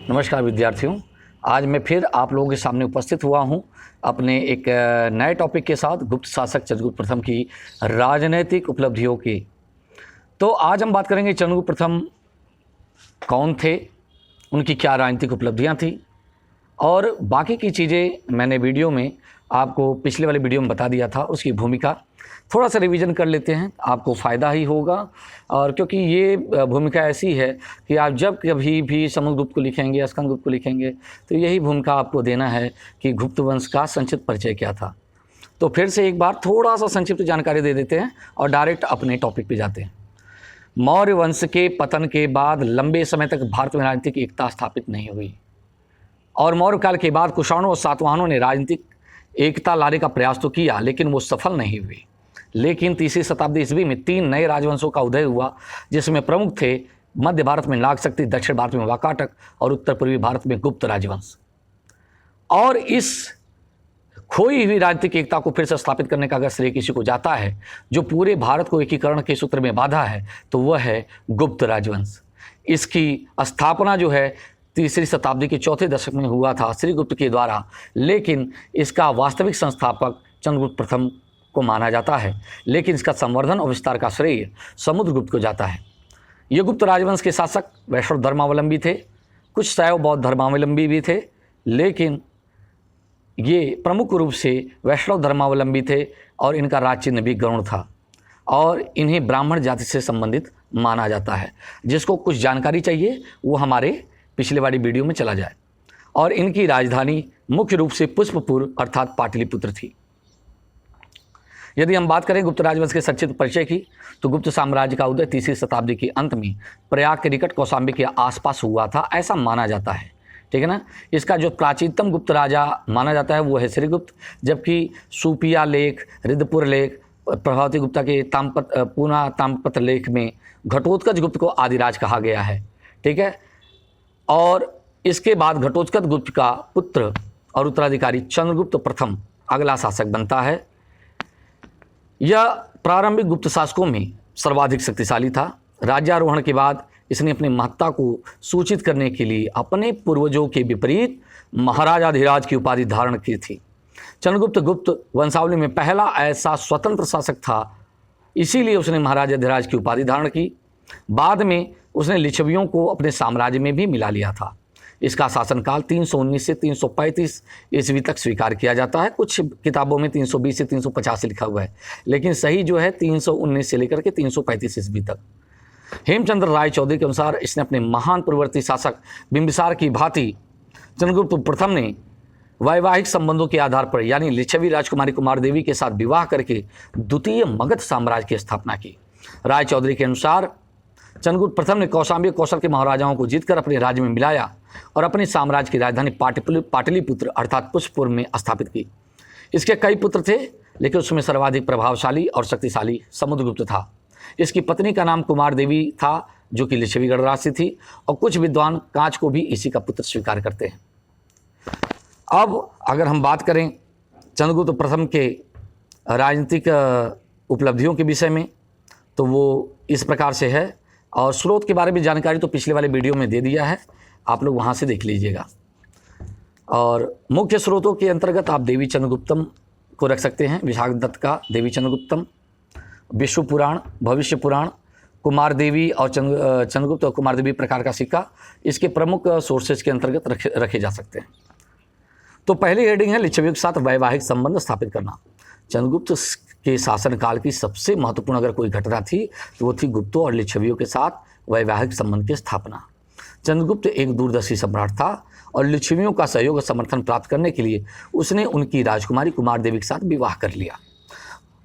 नमस्कार विद्यार्थियों, आज मैं फिर आप लोगों के सामने उपस्थित हुआ हूं अपने एक नए टॉपिक के साथ गुप्त शासक चंद्रगुप्त प्रथम की राजनैतिक उपलब्धियों की। तो आज हम बात करेंगे चंद्रगुप्त प्रथम कौन थे, उनकी क्या राजनीतिक उपलब्धियां थी और बाकी की चीज़ें मैंने वीडियो में आपको पिछले वाले वीडियो में बता दिया था। उसकी भूमिका थोड़ा सा रिवीजन कर लेते हैं, आपको फ़ायदा ही होगा। और क्योंकि ये भूमिका ऐसी है कि आप जब कभी भी समुद्रगुप्त को लिखेंगे, स्कंदगुप्त को लिखेंगे, तो यही भूमिका आपको देना है कि गुप्त वंश का संक्षिप्त परिचय क्या था। तो फिर से एक बार थोड़ा सा संक्षिप्त जानकारी दे देते हैं और डायरेक्ट अपने टॉपिक पे जाते हैं। मौर्य वंश के पतन के बाद लंबे समय तक भारत में राजनीतिक एकता स्थापित नहीं हुई और मौर्य काल के बाद कुषाणों और सातवाहनों ने राजनीतिक एकता लाने का प्रयास तो किया, लेकिन वो सफल नहीं हुए। लेकिन तीसरी शताब्दी ईस्वी में 3 नए राजवंशों का उदय हुआ, जिसमें प्रमुख थे मध्य भारत में नागशक्ति, दक्षिण भारत में वाकाटक और उत्तर पूर्वी भारत में गुप्त राजवंश। और इस खोई हुई राजनीतिक एकता को फिर से स्थापित करने का अगर श्रेय किसी को जाता है, जो पूरे भारत को एकीकरण के सूत्र में बांधा है, तो वह है गुप्त राजवंश। इसकी स्थापना जो है तीसरी शताब्दी के चौथे दशक में हुआ था श्रीगुप्त के द्वारा, लेकिन इसका वास्तविक संस्थापक चंद्रगुप्त प्रथम को माना जाता है। लेकिन इसका संवर्धन और विस्तार का श्रेय समुद्रगुप्त को जाता है। ये गुप्त राजवंश के शासक वैष्णव धर्मावलंबी थे, कुछ शैव बौद्ध धर्मावलंबी भी थे, लेकिन ये प्रमुख रूप से वैष्णव धर्मावलंबी थे और इनका राज चिन्ह भी गरुड़ था और इन्हें ब्राह्मण जाति से संबंधित माना जाता है। जिसको कुछ जानकारी चाहिए वो हमारे पिछले वाली वीडियो में चला जाए। और इनकी राजधानी मुख्य रूप से पुष्पपुर अर्थात पाटलिपुत्र थी। यदि हम बात करें गुप्त राजवंश के संक्षिप्त परिचय की, तो गुप्त साम्राज्य का उदय तीसरी शताब्दी के अंत में प्रयाग के निकट कौशाम्बी के आसपास हुआ था, ऐसा माना जाता है। ठीक है ना। इसका जो प्राचीनतम गुप्त राजा माना जाता है वो है श्रीगुप्त, जबकि सुपिया लेख, रिद्धपुर लेख, प्रभावती गुप्ता के पूना ताम्रपत्र लेख में घटोत्कच गुप्त को आदिराज कहा गया है। ठीक है। और इसके बाद घटोत्कच गुप्त का पुत्र और उत्तराधिकारी चंद्रगुप्त प्रथम अगला शासक बनता है। यह प्रारंभिक गुप्त शासकों में सर्वाधिक शक्तिशाली था। राज्यारोहण के बाद इसने अपनी महत्ता को सूचित करने के लिए अपने पूर्वजों के विपरीत महाराजाधिराज की उपाधि धारण की थी। चंद्रगुप्त गुप्त वंशावली में पहला ऐसा स्वतंत्र शासक था, इसीलिए उसने महाराजाधिराज की उपाधि धारण की। बाद में उसने लिच्छवियों को अपने साम्राज्य में भी मिला लिया था। इसका शासनकाल 319 से 335 ईस्वी तक स्वीकार किया जाता है। कुछ किताबों में 320 से 385 लिखा हुआ है, लेकिन सही जो है 319 से लेकर के 335 ईस्वी तक। हेमचंद्र राय चौधरी के अनुसार इसने अपने महान पूर्ववर्ती शासक बिंबिसार की भांति चंद्रगुप्त प्रथम ने वैवाहिक संबंधों के आधार पर यानी लिच्छवी राजकुमारी कुमार देवी के साथ विवाह करके द्वितीय मगध साम्राज्य की स्थापना की। राय चौधरी के अनुसार चंद्रगुप्त प्रथम ने कौशाम्बी कौशल के महाराजाओं को जीतकर अपने राज्य में मिलाया और अपने साम्राज्य की राजधानी पाटलिपुत्र अर्थात पुष्पपुर में स्थापित की। इसके कई पुत्र थे, लेकिन उसमें सर्वाधिक प्रभावशाली और शक्तिशाली समुद्रगुप्त था। इसकी पत्नी का नाम कुमार देवी था, जो कि लिच्छवी गणराज्य थी, और कुछ विद्वान कांच को भी इसी का पुत्र स्वीकार करते हैं। अब अगर हम बात करें चंद्रगुप्त प्रथम के राजनीतिक उपलब्धियों के विषय में, तो वो इस प्रकार से है। और स्रोत के बारे में जानकारी तो पिछले वाले वीडियो में दे दिया है, आप लोग वहाँ से देख लीजिएगा। और मुख्य स्रोतों के अंतर्गत आप देवी चंद्रगुप्तम को रख सकते हैं, विशाख दत्त का देवी चंद्रगुप्तम, विष्णु पुराण, भविष्य पुराण, कुमार देवी और चंद्रगुप्त और कुमार देवी प्रकार का सिक्का इसके प्रमुख सोर्सेज के अंतर्गत रखे जा सकते हैं। तो पहली हेडिंग है लिच्छवियों के साथ वैवाहिक संबंध स्थापित करना। चंद्रगुप्त के शासनकाल की सबसे महत्वपूर्ण अगर कोई घटना थी तो वो थी गुप्तों और लिच्छवियों के साथ वैवाहिक संबंध की स्थापना। चंद्रगुप्त एक दूरदर्शी सम्राट था और लिच्छवियों का सहयोग और समर्थन प्राप्त करने के लिए उसने उनकी राजकुमारी कुमार देवी के साथ विवाह कर लिया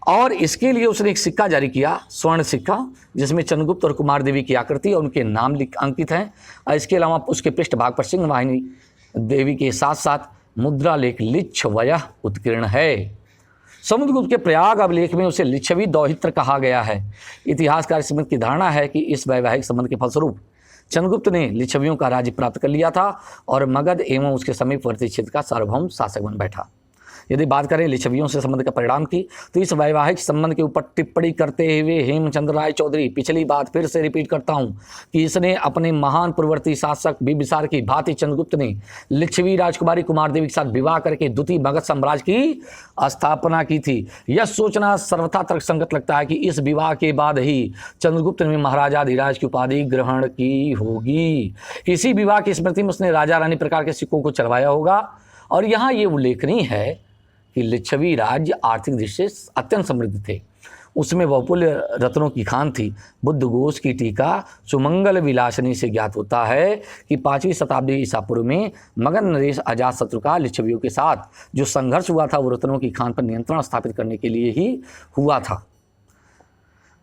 और इसके लिए उसने एक सिक्का जारी किया, स्वर्ण सिक्का, जिसमें चंद्रगुप्त और कुमार देवी की आकृति और उनके नाम अंकित हैं। और इसके अलावा उसके पृष्ठभाग पर सिंह वाहिनी देवी के साथ साथ मुद्रा लेख लिच्छवयः उत्कीर्ण है। समुद्रगुप्त के प्रयाग अभिलेख में उसे लिच्छवी दौहित्र कहा गया है। इतिहासकार इसमें की धारणा है कि इस वैवाहिक संबंध के फलस्वरूप चंद्रगुप्त ने लिच्छवियों का राज्य प्राप्त कर लिया था और मगध एवं उसके समीपवर्ती क्षेत्र का सार्वभौम शासक बन बैठा। यदि बात करें लिच्छवियों से संबंध के परिणाम की, तो इस वैवाहिक संबंध के ऊपर टिप्पणी करते हुए हेमचंद्र राय चौधरी, पिछली बात फिर से रिपीट करता हूं कि इसने अपने महान पूर्ववर्ती शासक बिंबिसार की भांति चंद्रगुप्त ने लिच्छवी राजकुमारी कुमार देवी के साथ विवाह करके द्वितीय मगध साम्राज्य की स्थापना की थी। यह सोचना सर्वथा तर्कसंगत लगता है कि इस विवाह के बाद ही चंद्रगुप्त ने महाराजाधिराज की उपाधि ग्रहण की होगी। इसी विवाह की स्मृति में उसने राजा रानी प्रकार के सिक्कों को चढ़वाया होगा। और यहाँ ये उल्लेखनीय है कि लिच्छवी राज्य आर्थिक दृष्टि से अत्यंत समृद्ध थे। उसमें बहुमूल्य रत्नों की खान थी। बुद्धघोष की टीका सुमंगल विलासनी से ज्ञात होता है कि 5वीं शताब्दी ईसा पूर्व में मगध नरेश अजातशत्रु का लिच्छवियों के साथ जो संघर्ष हुआ था वो रत्नों की खान पर नियंत्रण स्थापित करने के लिए ही हुआ था।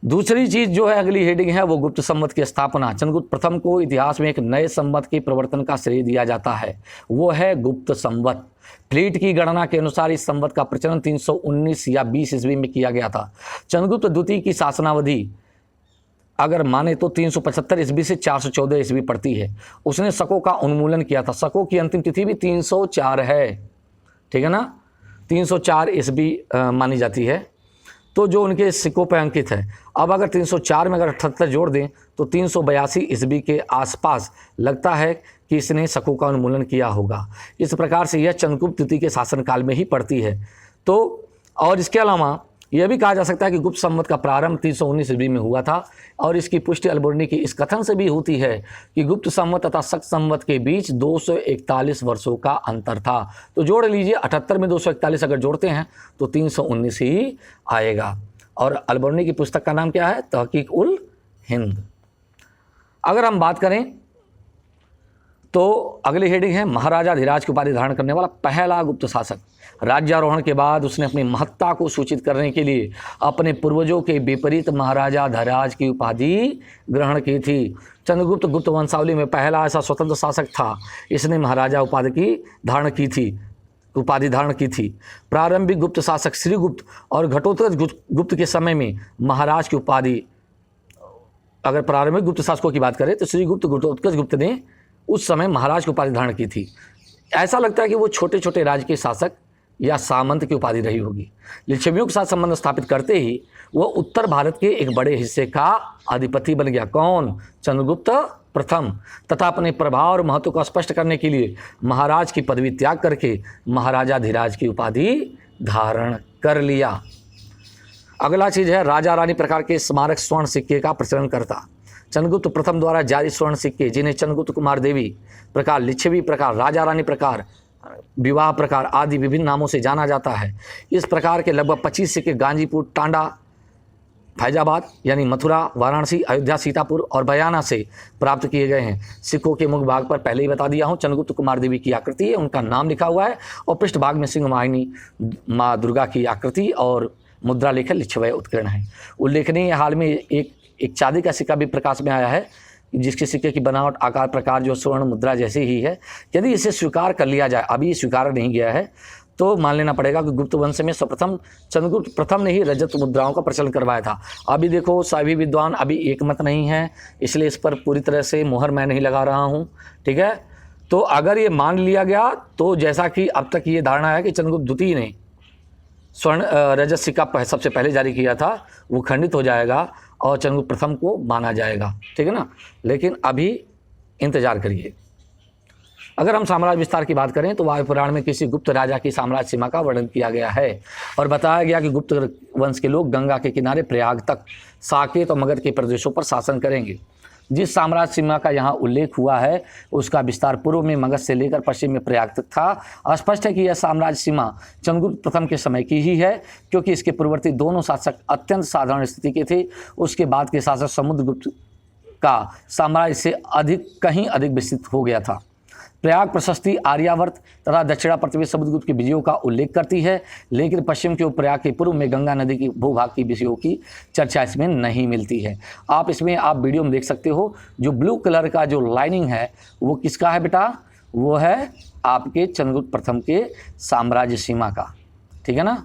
दूसरी चीज जो है अगली हेडिंग है वो गुप्त संवत की स्थापना। चंद्रगुप्त प्रथम को इतिहास में एक नए संवत के प्रवर्तन का श्रेय दिया जाता है, वो है गुप्त संवत। प्लेट की गणना के अनुसार इस संवत का प्रचलन 319 या 20 ईस्वी में किया गया था। चंद्रगुप्त द्वितीय की शासनावधि अगर माने तो 375 ईस्वी से 414 ईस्वी पड़ती है। उसने शकों का उन्मूलन किया था। शकों की अंतिम तिथि भी 304 है, ठीक है ना, 304 ईस्वी मानी जाती है, तो जो उनके सिक्कों पर अंकित है। अब अगर 304 में अगर 78 जोड़ दें तो 382 ईस्वी के आसपास लगता है कि इसने शकों का उन्मूलन किया होगा। इस प्रकार से यह चंद्रगुप्त द्वितीय के शासनकाल में ही पड़ती है। तो और इसके अलावा यह भी कहा जा सकता है कि गुप्त संवत का प्रारंभ 319 ईस्वी में हुआ था। और इसकी पुष्टि अलबर्नी के इस कथन से भी होती है कि गुप्त संवत तथा शक संवत के बीच 241 वर्षों का अंतर था। तो जोड़ लीजिए, 78 में 241 अगर जोड़ते हैं तो 319 ही आएगा। और अलबर्नी की पुस्तक का नाम क्या है? तहकीक उल हिंद। अगर हम बात करें तो अगली हेडिंग है महाराजाधिराज की उपाधि धारण करने वाला पहला गुप्त शासक। राज्यारोहण के बाद उसने अपनी महत्ता को सूचित करने के लिए अपने पूर्वजों के विपरीत महाराजाधिराज की उपाधि ग्रहण की थी। चंद्रगुप्त गुप्त वंशावली में पहला ऐसा स्वतंत्र शासक था। इसने महाराजा उपाधि धारण की थी। प्रारंभिक गुप्त शासक श्रीगुप्त और घटोत्कच गुप्त के समय में महाराज की उपाधि, अगर प्रारंभिक गुप्त शासकों की बात करें तो श्रीगुप्त घटोत्कच गुप्त ने उस समय महाराज की उपाधि धारण की थी। ऐसा लगता है कि वो छोटे छोटे राज्य के शासक या सामंत की उपाधि रही होगी। लिच्छवियों के साथ संबंध स्थापित करते ही वह उत्तर भारत के एक बड़े हिस्से का अधिपति बन गया। कौन? चंद्रगुप्त प्रथम। तथा अपने प्रभाव और महत्व को स्पष्ट करने के लिए महाराज की पदवी त्याग करके महाराजाधिराज की उपाधि धारण कर लिया। अगला चीज है राजा रानी प्रकार के स्मारक स्वर्ण सिक्के का प्रचलन करता। चंद्रगुप्त प्रथम द्वारा जारी स्वर्ण सिक्के, जिन्हें चंद्रगुप्त कुमार देवी प्रकार, लिच्छवी प्रकार, राजा रानी प्रकार, विवाह प्रकार आदि विभिन्न नामों से जाना जाता है। इस प्रकार के लगभग 25 सिक्के गांजीपुर, टांडा, फैजाबाद यानी मथुरा, वाराणसी, अयोध्या, सीतापुर और बयाना से प्राप्त किए गए हैं। सिक्कों के मुख भाग पर पहले ही बता दिया हूँ चंद्रगुप्त कुमार देवी की आकृति है, उनका नाम लिखा हुआ है, और पृष्ठ भाग में सिंह वाहिनी माँ दुर्गा की आकृति और मुद्रा लेखन लिच्छवय उत्कीर्ण है। उल्लेखनीय हाल में एक चांदी का सिक्का भी प्रकाश में आया है, जिसके सिक्के की बनावट, आकार, प्रकार जो स्वर्ण मुद्रा जैसी ही है। यदि इसे स्वीकार कर लिया जाए, अभी स्वीकार नहीं गया है, तो मान लेना पड़ेगा कि गुप्त वंश में सर्वप्रथम चंद्रगुप्त प्रथम ने ही रजत मुद्राओं का प्रचलन करवाया था। अभी देखो सभी विद्वान अभी एक मत नहीं है, इसलिए इस पर पूरी तरह से मोहर मैं नहीं लगा रहा हूँ, ठीक है। तो अगर ये मान लिया गया तो जैसा कि अब तक ये धारणा है कि चंद्रगुप्त द्वितीय ने स्वर्ण रजत सिक्का सबसे पहले जारी किया था, वो खंडित हो जाएगा और चंद्रगुप्त प्रथम को माना जाएगा, ठीक है ना। लेकिन अभी इंतजार करिए। अगर हम साम्राज्य विस्तार की बात करें तो वायु पुराण में किसी गुप्त राजा की साम्राज्य सीमा का वर्णन किया गया है और बताया गया कि गुप्त वंश के लोग गंगा के किनारे प्रयाग तक, साकेत और मगध के प्रदेशों पर शासन करेंगे। जिस साम्राज्य सीमा का यहाँ उल्लेख हुआ है उसका विस्तार पूर्व में मगध से लेकर पश्चिम में प्रयाग तक था। स्पष्ट है कि यह साम्राज्य सीमा चंद्रगुप्त प्रथम के समय की ही है, क्योंकि इसके पूर्ववर्ती दोनों शासक अत्यंत साधारण स्थिति के थे। उसके बाद के शासक समुद्रगुप्त का साम्राज्य से कहीं अधिक विस्तृत हो गया था। प्रयाग प्रशस्ति आर्यावर्त तथा दक्षिणा पृथ्वी समुद्रगुप्त के विजयों का उल्लेख करती है, लेकिन पश्चिम के प्रयाग के पूर्व में गंगा नदी की भूभाग की विजयों की चर्चा इसमें नहीं मिलती है। आप वीडियो में देख सकते हो, जो ब्लू कलर का जो लाइनिंग है वो किसका है बेटा? वो है आपके चंद्रगुप्त प्रथम के साम्राज्य सीमा का, ठीक है ना।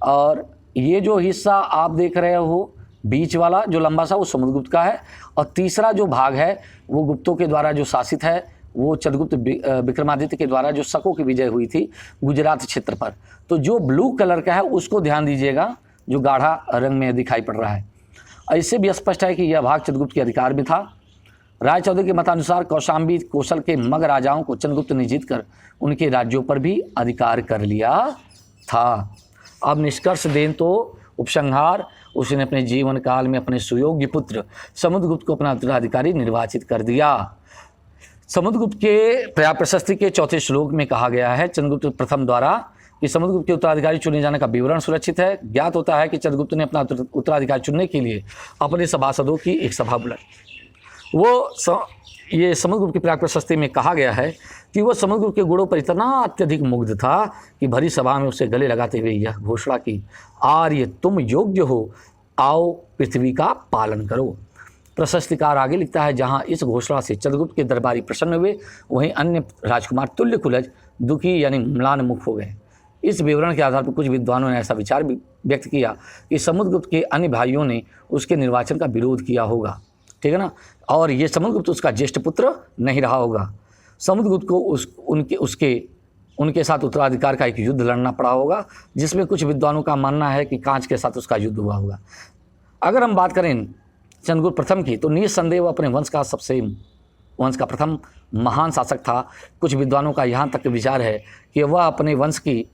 और ये जो हिस्सा आप देख रहे हो बीच वाला जो लंबा सा, वो समुद्रगुप्त का है, और तीसरा जो भाग है वो गुप्तों के द्वारा जो शासित है वो चंद्रगुप्त विक्रमादित्य के द्वारा जो शकों की विजय हुई थी गुजरात क्षेत्र पर। तो जो ब्लू कलर का है उसको ध्यान दीजिएगा, जो गाढ़ा रंग में दिखाई पड़ रहा है। ऐसे भी स्पष्ट है कि यह भाग चंद्रगुप्त के अधिकार में था। राय चौधरी के मतानुसार कौशाम्बी कौशल के मग राजाओं को चंद्रगुप्त ने जीतकर उनके राज्यों पर भी अधिकार कर लिया था। अब निष्कर्ष दें तो उपसंहार, उसने अपने जीवन काल में अपने सुयोग्य पुत्र समुद्रगुप्त को अपना उत्तराधिकारी निर्वाचित कर दिया। समुद्रगुप्त के पर्याय प्रशस्ति के चौथे श्लोक में कहा गया है चंद्रगुप्त प्रथम द्वारा कि समुद्रगुप्त के उत्तराधिकारी चुने जाने का विवरण सुरक्षित है। ज्ञात होता है कि चंद्रगुप्त ने अपना उत्तराधिकारी चुनने के लिए अपने सभासदों की एक सभा बुलाई। ये समुद्रगुप्त की पर्याय प्रशस्ति में कहा गया है कि वह समुद्रगुप्त के गुणों पर इतना अत्यधिक मुग्ध था कि भरी सभा में उसे गले लगाते हुए यह घोषणा की, आर्य तुम योग्य हो, आओ पृथ्वी का पालन करो। प्रशस्तिकार आगे लिखता है, जहां इस घोषणा से चंद्रगुप्त के दरबारी प्रसन्न हुए, वहीं अन्य राजकुमार तुल्य कुलज दुखी यानी म्लान मुख हो गए। इस विवरण के आधार पर कुछ विद्वानों ने ऐसा विचार भी व्यक्त किया कि समुद्रगुप्त के अन्य भाइयों ने उसके निर्वाचन का विरोध किया होगा, ठीक है ना, और ये समुद्रगुप्त उसका ज्येष्ठ पुत्र नहीं रहा होगा। समुद्रगुप्त को उनके साथ उत्तराधिकार का एक युद्ध लड़ना पड़ा होगा, जिसमें कुछ विद्वानों का मानना है कि कांच के साथ उसका युद्ध हुआ होगा। अगर हम बात करें चंद्रगुप्त प्रथम की, तो निस्संदेह वह अपने वंश का प्रथम महान शासक था। कुछ विद्वानों का यहाँ तक विचार है कि वह अपने वंश की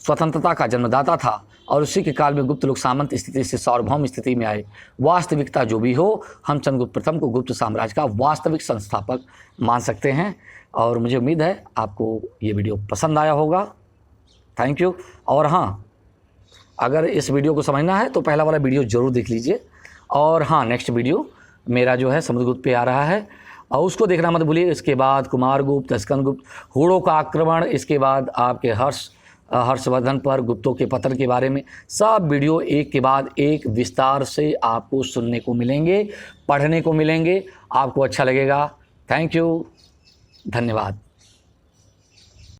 स्वतंत्रता का जन्मदाता था और उसी के काल में गुप्त लोग सामंत स्थिति से सार्वभौम स्थिति में आए। वास्तविकता जो भी हो, हम चंद्रगुप्त प्रथम को गुप्त साम्राज्य का वास्तविक संस्थापक मान सकते हैं। और मुझे उम्मीद है आपको ये वीडियो पसंद आया होगा। Thank you. और हाँ, अगर इस वीडियो को समझना है तो पहला वाला वीडियो ज़रूर देख लीजिए। और हाँ, नेक्स्ट वीडियो मेरा जो है समुद्रगुप्त पे आ रहा है और उसको देखना मत भूलिए। इसके बाद कुमारगुप्त, स्कंदगुप्त, हूणों का आक्रमण, इसके बाद आपके हर्षवर्धन पर गुप्तों के पतन के बारे में सब वीडियो एक के बाद एक विस्तार से आपको सुनने को मिलेंगे, पढ़ने को मिलेंगे, आपको अच्छा लगेगा। थैंक यू, धन्यवाद।